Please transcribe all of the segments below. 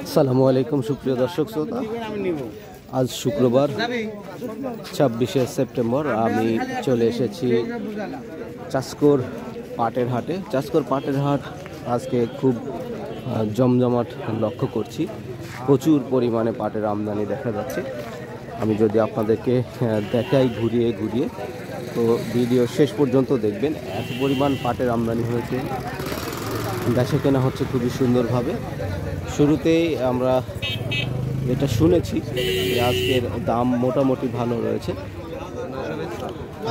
আসসালামু আলাইকুম সুপ্রিয় দর্শক শ্রোতা, আজ শুক্রবার 26শে সেপ্টেম্বর। আমি চলে এসেছি চাষকর পাটের হাটে। চাষকর পাটের হাট আজকে খুব জমজমাট লক্ষ্য করছি। প্রচুর পরিমাণে পাটের আমদানি দেখা যাচ্ছে। আমি যদি আপনাদেরকে দেখাই ঘুরিয়ে ঘুরিয়ে, তো ভিডিও শেষ পর্যন্ত দেখবেন। এত পরিমাণ পাটের আমদানি হয়েছে, বেচা কেনা হচ্ছে খুবই সুন্দরভাবে। শুরুতেই আমরা যেটা শুনেছি যে আজকের দাম মোটামুটি ভালো রয়েছে।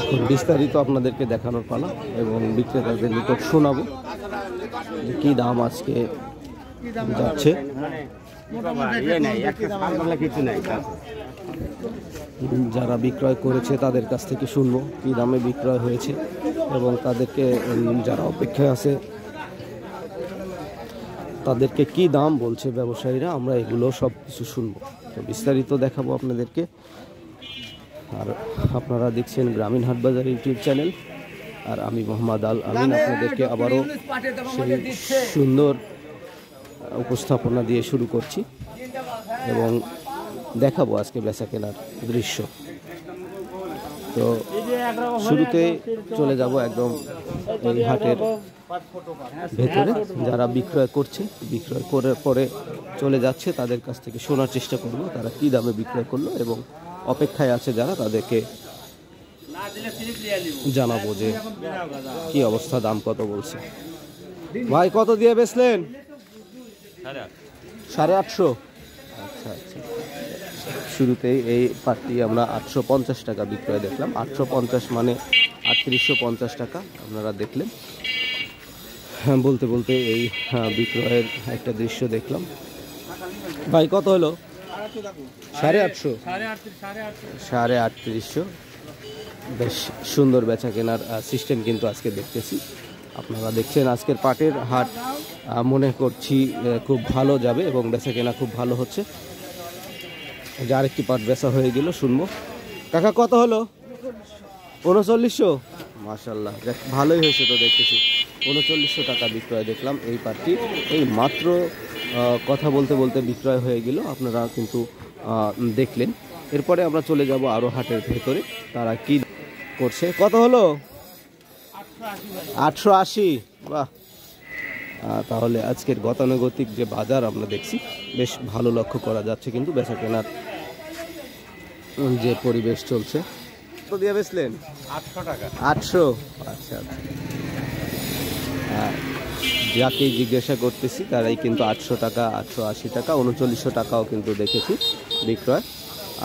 এখন বিস্তারিত আপনাদেরকে দেখানোর পালা এবং বিক্রেতাদের নিকট শোনাবো যে কী দাম আজকে যাচ্ছে। যারা বিক্রয় করেছে তাদের কাছ থেকে শুনবো কী দামে বিক্রয় হয়েছে এবং তাদেরকে যারা অপেক্ষায় আছে তাদেরকে কি দাম বলছে ব্যবসায়ীরা, আমরা এগুলো সব কিছু শুনবো। তো বিস্তারিত দেখাবো আপনাদেরকে। আর আপনারা দেখছেন গ্রামীণ হাটবাজার ইউটিউব চ্যানেল, আর আমি মোহাম্মদ আল আমিন আপনাদেরকে আবারও সেই সুন্দর উপস্থাপনা দিয়ে শুরু করছি এবং দেখাবো আজকে বেচা কেনার দৃশ্য। তো শুরুতে চলে যাব একদম এই হাটের ভেতরে। যারা বিক্রয় করছে, বিক্রয় করার পরে চলে যাচ্ছে, তাদের কাছ থেকে শোনার চেষ্টা করব তারা কি দামে বিক্রয় করলো এবং অপেক্ষায় আছে যারা, তাদেরকে জানাবো যে কি অবস্থা, দাম কত বলছে। ভাই কত দিয়ে বেচলেন? 850। আচ্ছা আচ্ছা। শুরুতেই এই পাটটি আমরা 850 টাকা বিক্রয় দেখলাম। 850 মানে 3850 টাকা আপনারা দেখলেন। বলতে বলতে এই বিক্রয়ের একটা দৃশ্য দেখলাম। ভাই কত হলো? 850। 3850। বেশ সুন্দর বেচা কেনার সিস্টেম কিন্তু আজকে দেখতেছি। আপনারা দেখছেন আজকের পাটের হাট মনে করছি খুব ভালো যাবে এবং বেচা কেনা খুব ভালো হচ্ছে। যে আরেকটি পাট বেচা হয়ে গেল, শুনবো। কাকা কত হলো? 3900। মাশাল্লাহ, ভালোই হয়েছে তো দেখতেছি। 3900 টাকা বিক্রয় দেখলাম এই পাটটি। এই মাত্র কথা বলতে বলতে বিক্রয় হয়ে গেল, আপনারা কিন্তু দেখলেন। এরপরে আমরা চলে যাব আরও হাটের ভেতরে, তারা কি করছে। কত হলো? 880। বাহ, তাহলে আজকের গতানুগতিক যে বাজার আমরা দেখছি বেশ ভালো লক্ষ্য করা যাচ্ছে কিন্তু বেচা কেনার যে পরিবেশ চলছে। কত দিয়ে বেচলেন? 800 টাকা। 800। আচ্ছা আচ্ছা। যাকে জিজ্ঞাসা করতেছি তারাই কিন্তু 800 টাকা, 880 টাকা, 3900 টাকাও কিন্তু দেখেছি বিক্রয়।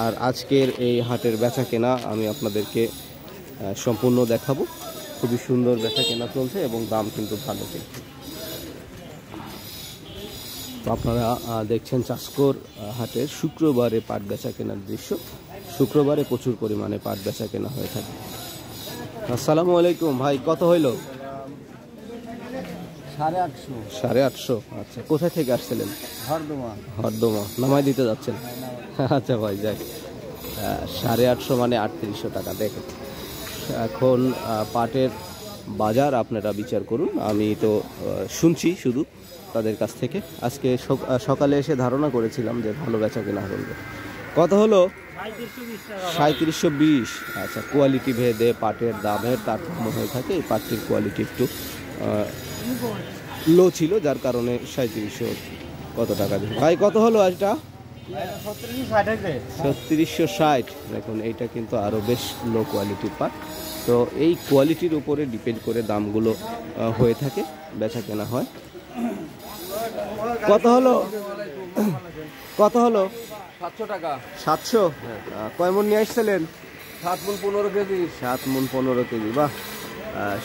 আর আজকের এই হাটের বেচা কেনা আমি আপনাদেরকে সম্পূর্ণ দেখাবো। খুবই সুন্দর বেচা কেনা চলছে এবং দাম কিন্তু ভালো কিন্তু। তো আপনারা দেখছেন চাষকর হাটের শুক্রবারে পাট বেচা কেনার দৃশ্য। শুক্রবারে প্রচুর পরিমাণে পাট বেচা কেনা হয়ে থাকে। আসসালামু আলাইকুম ভাই, কত হইল? 850। 850। আচ্ছা, কোথায় থেকে আসছিলেন? হরদমা নামাই দিতে যাচ্ছেন? আচ্ছা ভাই, যাই। 850 মানে 3800 টাকা। দেখেন এখন পাটের বাজার আপনারা বিচার করুন, আমি তো শুনছি শুধু তাদের কাছ থেকে। আজকে সকালে এসে ধারণা করেছিলাম যে ভালো বেচা কেনা করবে। কত হলো? 3720। আচ্ছা, কোয়ালিটি ভেদে পাটের দামের তারতম্য হয়ে থাকে। এই পাটটির কোয়ালিটি একটু লো ছিল, যার কারণে 3700 কত টাকা দিল। ভাই কত হলো আজটা? 3660। দেখুন এইটা কিন্তু আরও বেশ লো কোয়ালিটির পাট। তো এই কোয়ালিটির উপরে ডিপেন্ড করে দামগুলো হয়ে থাকে, বেচা কেনা হয়। কত হলো? কত হলো? 700 টাকা। 700। কয় মন নিয়ে আসছিলেন? 7 মণ 15 কেজি। 7 মণ 15 কেজি। বাহ,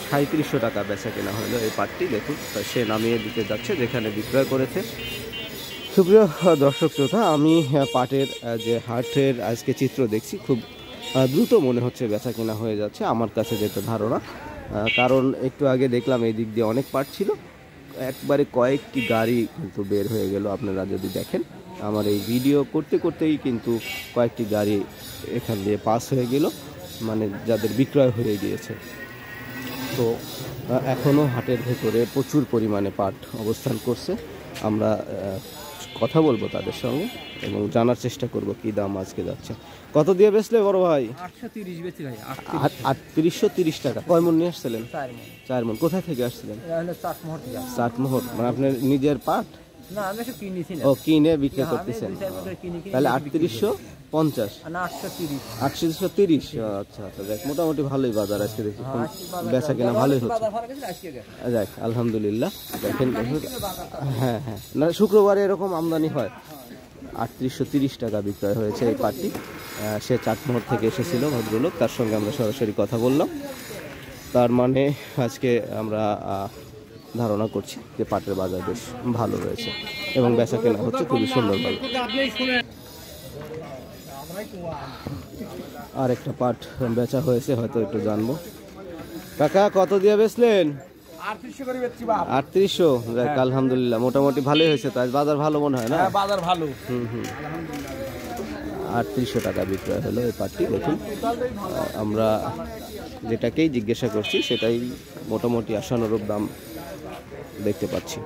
3700 টাকা বেচা কেনা হলো এই পাটটি। দেখুন সে নামিয়ে দিতে যাচ্ছে যেখানে বিক্রয় করেছে। সুপ্রিয় দর্শক শ্রোতা, আমি পাটের যে হাটের আজকে চিত্র দেখছি, খুব দ্রুত মনে হচ্ছে বেচা কেনা হয়ে যাচ্ছে আমার কাছে যেটা ধারণা। কারণ একটু আগে দেখলাম এই দিক দিয়ে অনেক পাট ছিল, একবারে কয়েকটি গাড়ি কিন্তু বের হয়ে গেল। আপনারা যদি দেখেন আমার এই ভিডিও করতে করতেই কিন্তু কয়েকটি গাড়ি এখান দিয়ে পাস হয়ে গেল, মানে যাদের বিক্রয় হয়ে গিয়েছে। তো এখনও হাটের ভেতরে প্রচুর পরিমাণে পাট অবস্থান করছে। আমরা কথা বলবো তাদের সঙ্গে এবং জানার চেষ্টা করব কি দাম আজকে যাচ্ছে। কত দিয়ে বেচলে বড় ভাই? 830 বেচি ভাই। 3830 টাকা। কয় মন নিয়ে আসছিলেন? 4 মন। কোথা থেকে আসছিলেন? চাটমোহর। মানে আপনার নিজের পাট? না, আমি সব কিনেছি না। ও, কিনে বিক্রি করতেছেন। তাহলে 3850 না 830। 830। আচ্ছা আচ্ছা, দেখ মোটামুটি ভালোই বাজার আজকে দেখি, বেচা কেনা ভালোই হচ্ছে। যাক আলহামদুলিল্লাহ। দেখেন হ্যাঁ হ্যাঁ, না শুক্রবারে এরকম আমদানি হয়। 3830 টাকা বিক্রয় হয়েছে এই পাটটি। সে চাটমোহর থেকে এসেছিল ভদ্রলোক, তার সঙ্গে আমরা সরাসরি কথা বললাম। তার মানে আজকে আমরা ধারণা করছি যে পাটের বাজার বেশ ভালো রয়েছে এবং বেচা কেনা হচ্ছে খুবই সুন্দরভাবে। আর একটা পাট বেচা হয়েছে, হয়তো একটু জানবো। কাকা কত দিয়ে বেচলেন? 3800। যাক আলহামদুলিল্লাহ, মোটামুটি ভালোই হয়েছে। তো আজ বাজার ভালো মনে হয় না? বাজার ভালো। 3800 টাকা বিক্রয় হলো এই পাটটি। দেখুন আমরা যেটাকেই জিজ্ঞাসা করছি সেটাই মোটামুটি আশানুরূপ দাম দেখতে পাচ্ছি।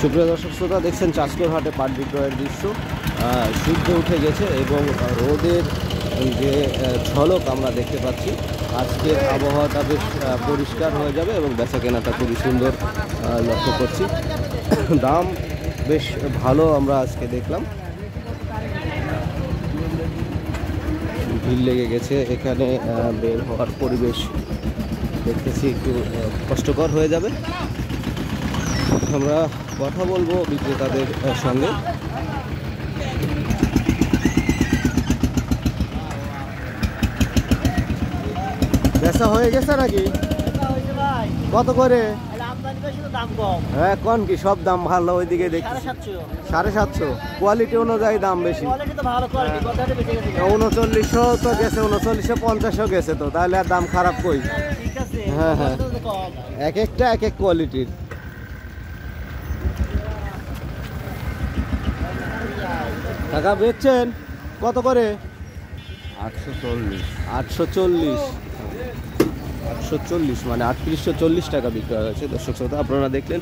সুপ্রিয় দর্শক শ্রোতা, দেখছেন চাষকর হাটে পাট বিক্রয়ের দৃশ্য। সূর্য উঠে গেছে এবং রোদের যে ঝলক আমরা দেখতে পাচ্ছি। আজকের আবহাওয়াটা বেশ পরিষ্কার হয়ে যাবে এবং বেচা কেনাটা খুবই সুন্দর লক্ষ্য করছি। দাম বেশ ভালো আমরা আজকে দেখলাম। ভিড় লেগে গেছে এখানে, বের হওয়ার পরিবেশ দেখতেছি একটু কষ্টকর হয়ে যাবে। আমরা কথা বলবো বিক্রেতাদের সঙ্গে। বেচা হয়ে গেছে নাকি? কত করে? হ্যাঁ, কোন কি সব দাম ভালো? ওইদিকে দেখি 750। কোয়ালিটি অনুযায়ী দাম বেশি। 3900 তো গেছে, 3950ও গেছে। তো তাহলে আর দাম খারাপ কই? হ্যাঁ হ্যাঁ, এক একটা এক এক কোয়ালিটির। টাকা বেচছেন কত করে? 840। 840। 840 মানে 3840 টাকা বিক্রয় হয়েছে। দর্শক শ্রোতা, আপনারা দেখলেন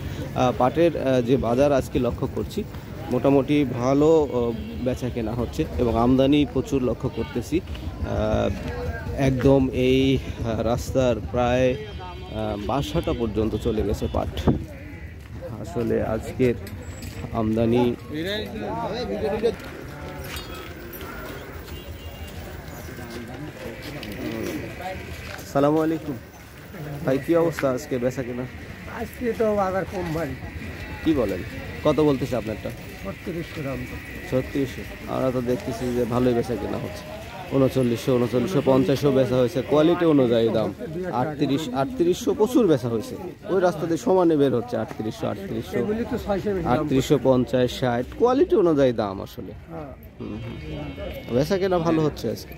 পাটের যে বাজার আজকে লক্ষ্য করছি, মোটামুটি ভালো বেচা কেনা হচ্ছে এবং আমদানি প্রচুর লক্ষ্য করতেছি। একদম এই রাস্তার প্রায় বাসাটা পর্যন্ত চলে গেছে পাট। আসলে আজকের আমদানি আসসালামু আলাইকুম ভাই, কি অবস্থা আজকে বেচা কেনা? আজকে তো বাজার কম ভাই। কি বলেন, কত বলতেছে আপনারটা? 3600 দাম। 3600। আমরা তো দেখতেছি যে ভালোই বেচা কেনা হচ্ছে। 3900, 3950ও বেচা হয়েছে। কোয়ালিটি অনুযায়ী দাম 3800 প্রচুর বেচা হয়েছে। ওই রাস্তাতে সমানে বের হচ্ছে 3800, 3850, 60 কোয়ালিটি অনুযায়ী দাম আসলে। বেচা কেনা ভালো হচ্ছে আজকে।